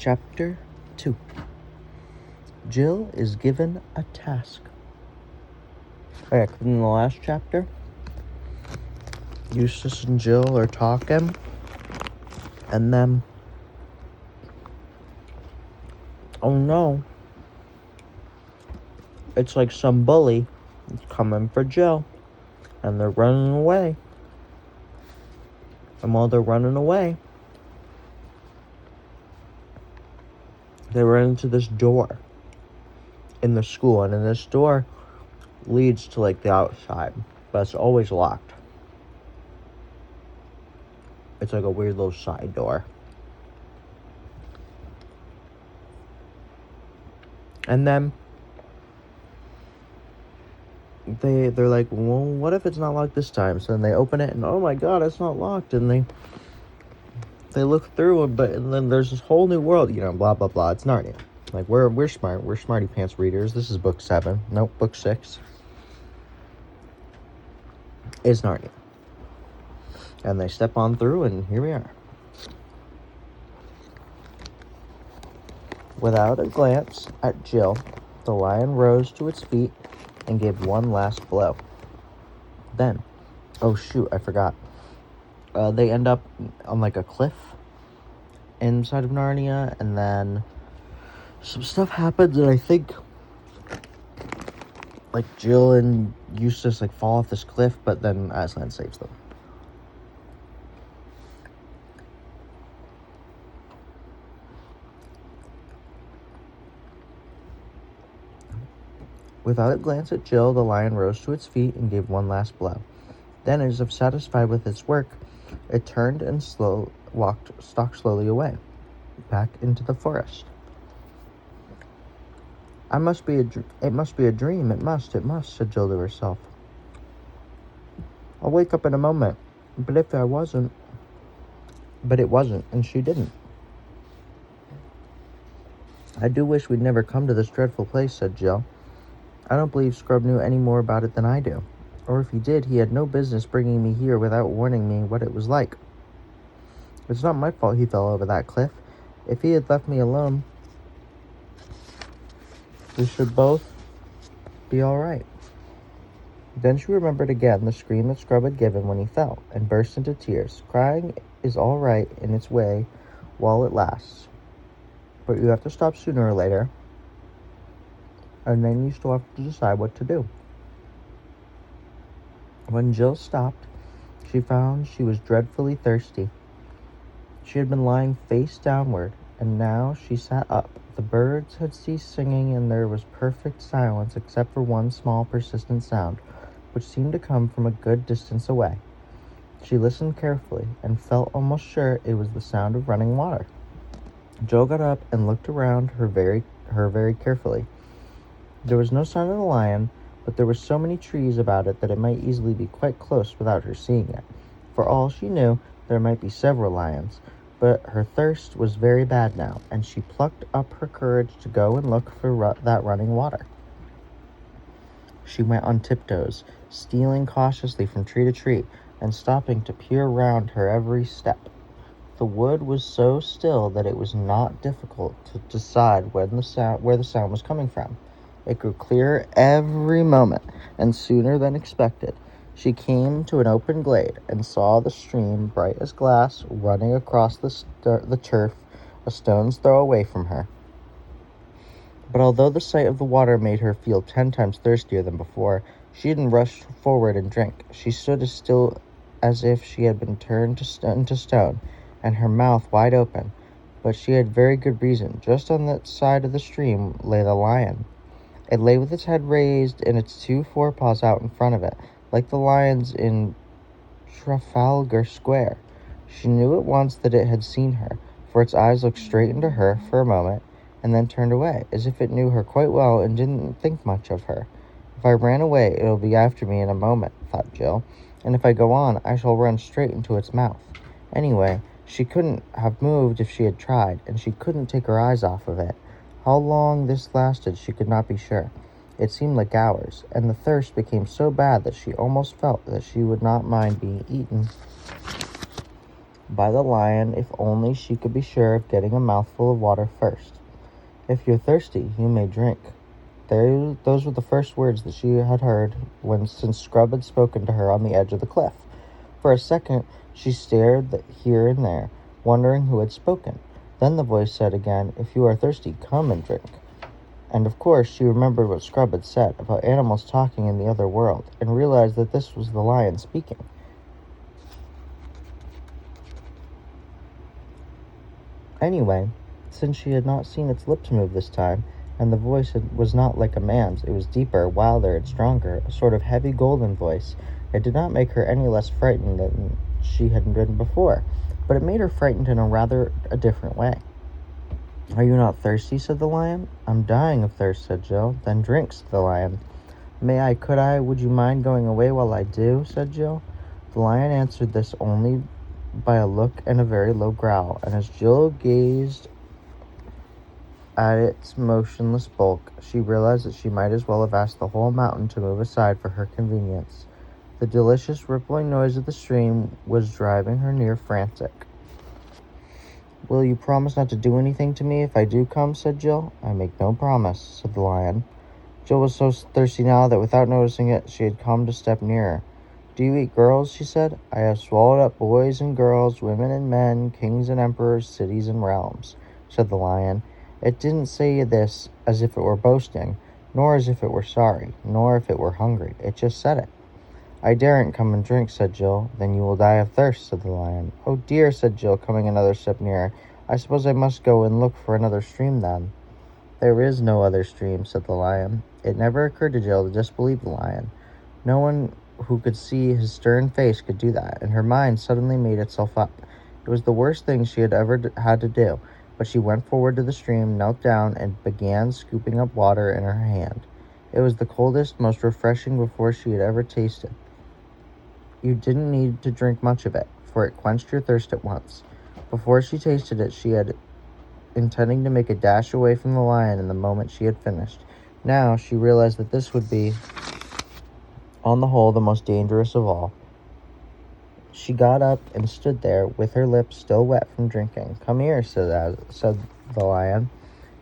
Chapter 2. Jill is given a task. In the last chapter, Eustace and Jill are talking, and then, oh no, it's like some bully is coming for Jill, and they're running away. And while they're running away, they run into this door in the school, and this door leads to like the outside, but it's always locked. It's like a weird little side door. And then they're like, well, what if it's not locked this time? So then they open it, and oh my god, it's not locked. And they look through it, and then there's this whole new world, blah blah blah. It's Narnia. Like we're smart. We're smarty pants readers. This is book 7. Nope, book 6. It's Narnia. And they step on through, and here we are. Without a glance at Jill, the lion rose to its feet and gave one last blow. Then, oh shoot, I forgot. They end up on like a cliff inside of Narnia, and then some stuff happens, and I think like Jill and Eustace like fall off this cliff, but then Aslan saves them. Without a glance at Jill, the lion rose to its feet and gave one last blow. Then, as if satisfied with its work, it turned and stalked slowly away, back into the forest. It must be a dream. It must, said Jill to herself. I'll wake up in a moment, but it wasn't, and she didn't. I do wish we'd never come to this dreadful place, said Jill. I don't believe Scrub knew any more about it than I do. Or if he did, he had no business bringing me here without warning me what it was like. It's not my fault he fell over that cliff. If he had left me alone, we should both be all right. Then she remembered again the scream that Scrub had given when he fell, and burst into tears. Crying is all right in its way while it lasts, but you have to stop sooner or later, and then you still have to decide what to do. When Jill stopped, she found she was dreadfully thirsty. She had been lying face downward, and now she sat up. The birds had ceased singing, and there was perfect silence except for one small persistent sound, which seemed to come from a good distance away. She listened carefully, and felt almost sure it was the sound of running water. Jill got up and looked around her very carefully. There was no sign of the lion, but there were so many trees about it that it might easily be quite close without her seeing it. For all she knew, there might be several lions, but her thirst was very bad now, and she plucked up her courage to go and look for that running water. She went on tiptoes, stealing cautiously from tree to tree, and stopping to peer round her every step. The wood was so still that it was not difficult to decide where the sound was coming from. It grew clearer every moment, and sooner than expected, she came to an open glade and saw the stream, bright as glass, running across the turf a stone's throw away from her. But although the sight of the water made her feel 10 times thirstier than before, she didn't rush forward and drink. She stood as still as if she had been turned into stone, and her mouth wide open. But she had very good reason. Just on that side of the stream lay the lion. It lay with its head raised and its 2 forepaws out in front of it, like the lions in Trafalgar Square. She knew at once that it had seen her, for its eyes looked straight into her for a moment, and then turned away, as if it knew her quite well and didn't think much of her. If I ran away, it'll be after me in a moment, thought Jill, and if I go on, I shall run straight into its mouth. Anyway, she couldn't have moved if she had tried, and she couldn't take her eyes off of it. How long this lasted, she could not be sure. It seemed like hours, and the thirst became so bad that she almost felt that she would not mind being eaten. by the lion if only she could be sure of getting a mouthful of water first. "If you're thirsty, you may drink." Those were the first words that she had heard since Scrub had spoken to her on the edge of the cliff. For a second, she stared here and there, wondering who had spoken. Then the voice said again, "If you are thirsty, come and drink." And of course, she remembered what Scrub had said about animals talking in the other world, and realized that this was the lion speaking. Anyway, since she had not seen its lips move this time, and the voice was not like a man's, it was deeper, wilder, and stronger, a sort of heavy golden voice, it did not make her any less frightened than she had been before, but it made her frightened in a different way. "Are you not thirsty?" said the lion. "I'm dying of thirst," said Jill. "Then drink," said the lion. Could I? Would you mind going away while I do?" said Jill. The lion answered this only by a look and a very low growl, and as Jill gazed at its motionless bulk, she realized that she might as well have asked the whole mountain to move aside for her convenience. The delicious rippling noise of the stream was driving her near frantic. "Will you promise not to do anything to me if I do come?" said Jill. "I make no promise," said the lion. Jill was so thirsty now that without noticing it, she had come to step nearer. "Do you eat girls?" she said. "I have swallowed up boys and girls, women and men, kings and emperors, cities and realms," said the lion. It didn't say this as if it were boasting, nor as if it were sorry, nor if it were hungry. It just said it. "I daren't come and drink," said Jill. "Then you will die of thirst," said the lion. "Oh dear," said Jill, coming another step nearer. "I suppose I must go and look for another stream then." "There is no other stream," said the lion. It never occurred to Jill to disbelieve the lion. No one who could see his stern face could do that, and her mind suddenly made itself up. It was the worst thing she had ever had to do, but she went forward to the stream, knelt down, and began scooping up water in her hand. It was the coldest, most refreshing before she had ever tasted. You didn't need to drink much of it, for it quenched your thirst at once. Before she tasted it, she had intending to make a dash away from the lion in the moment she had finished. Now she realized that this would be, on the whole, the most dangerous of all. She got up and stood there with her lips still wet from drinking. "Come here," said the lion,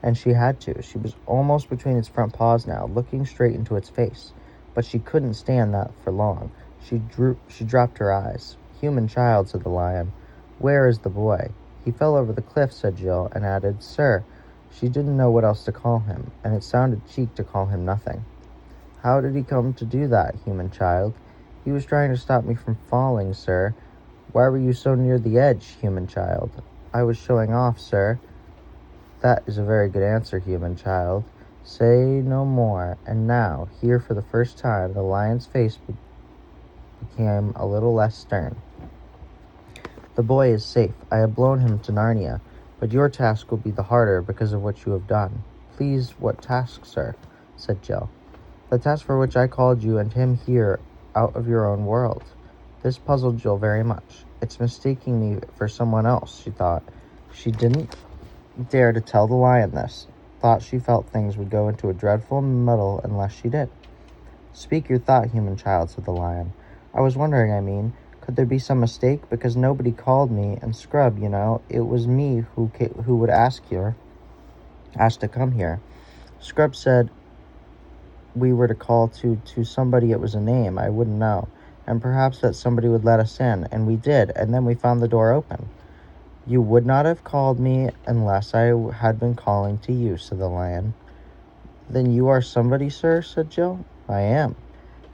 and she had to. She was almost between its front paws now, looking straight into its face. But she couldn't stand that for long. She dropped her eyes. "Human child," said the lion. "Where is the boy?" "He fell over the cliff," said Jill, and added, "Sir." She didn't know what else to call him, and it sounded cheek to call him nothing. "How did he come to do that, human child?" "He was trying to stop me from falling, sir." "Why were you so near the edge, human child?" "I was showing off, sir." "That is a very good answer, human child. Say no more." And now, here for the first time, the lion's face became a little less stern. "The boy is safe. I have blown him to Narnia, but your task will be the harder because of what you have done." "Please, what task, sir?" said Jill. "The task for which I called you and him here out of your own world." This puzzled Jill very much. "It's mistaking me for someone else," she thought. She didn't dare to tell the lion this, thought she felt things would go into a dreadful muddle unless she did. "Speak your thought, human child," said the lion. "I was wondering, I mean, could there be some mistake? Because nobody called me, and Scrub, you know, it was me who would ask to come here. Scrub said we were to call to somebody. It was a name I wouldn't know, and perhaps that somebody would let us in, and we did, and then we found the door open." "You would not have called me unless I had been calling to you," said the lion. "Then you are somebody, sir?" said Jill. "I am.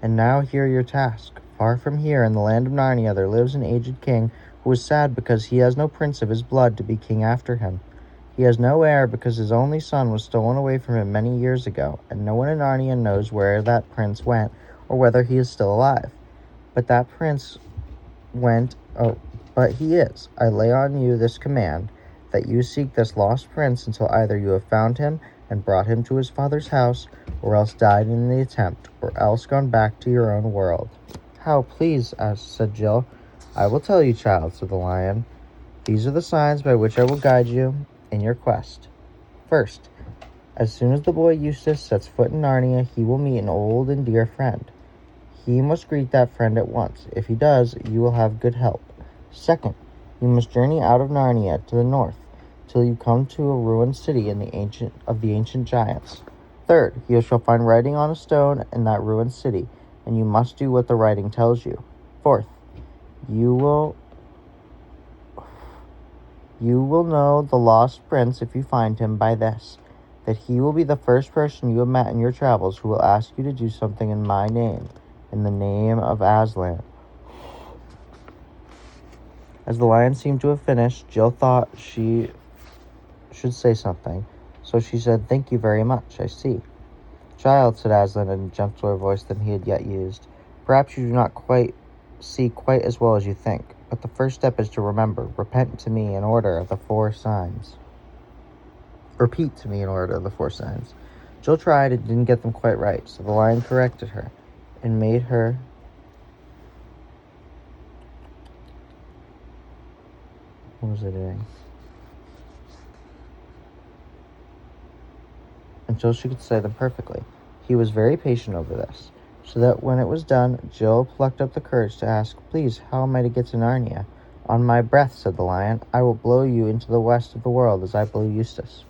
And now hear your task. Far from here, in the land of Narnia, there lives an aged king who is sad because he has no prince of his blood to be king after him. He has no heir because his only son was stolen away from him many years ago, and no one in Narnia knows where that prince went or whether he is still alive. But that prince but he is. I lay on you this command, that you seek this lost prince until either you have found him and brought him to his father's house, or else died in the attempt, or else gone back to your own world." "How, please?" said Jill. "I will tell you, child," said the lion. "These are the signs by which I will guide you in your quest. First, as soon as the boy Eustace sets foot in Narnia, he will meet an old and dear friend. He must greet that friend at once. If he does, you will have good help. Second, You must journey out of Narnia to the north, till you come to a ruined city of the ancient giants. Third, you shall find writing on a stone in that ruined city, and you must do what the writing tells you. Fourth, you will know the lost prince if you find him by this, that he will be the first person you have met in your travels who will ask you to do something in my name, in the name of Aslan. As the lion seemed to have finished, Jill thought she should say something, so she said, "Thank you very much, I see." "Child," said Aslan in a gentler voice than he had yet used, "perhaps you do not see quite as well as you think, but the first step is to remember. Repent to me in order of the 4 signs. Repeat to me in order of the 4 signs." Jill tried and didn't get them quite right, so the lion corrected her and made her what was I doing? Until she could say them perfectly. He was very patient over this, so that when it was done, Jill plucked up the courage to ask, "Please, how am I to get to Narnia?" "On my breath," said the lion. "I will blow you into the west of the world as I blew Eustace."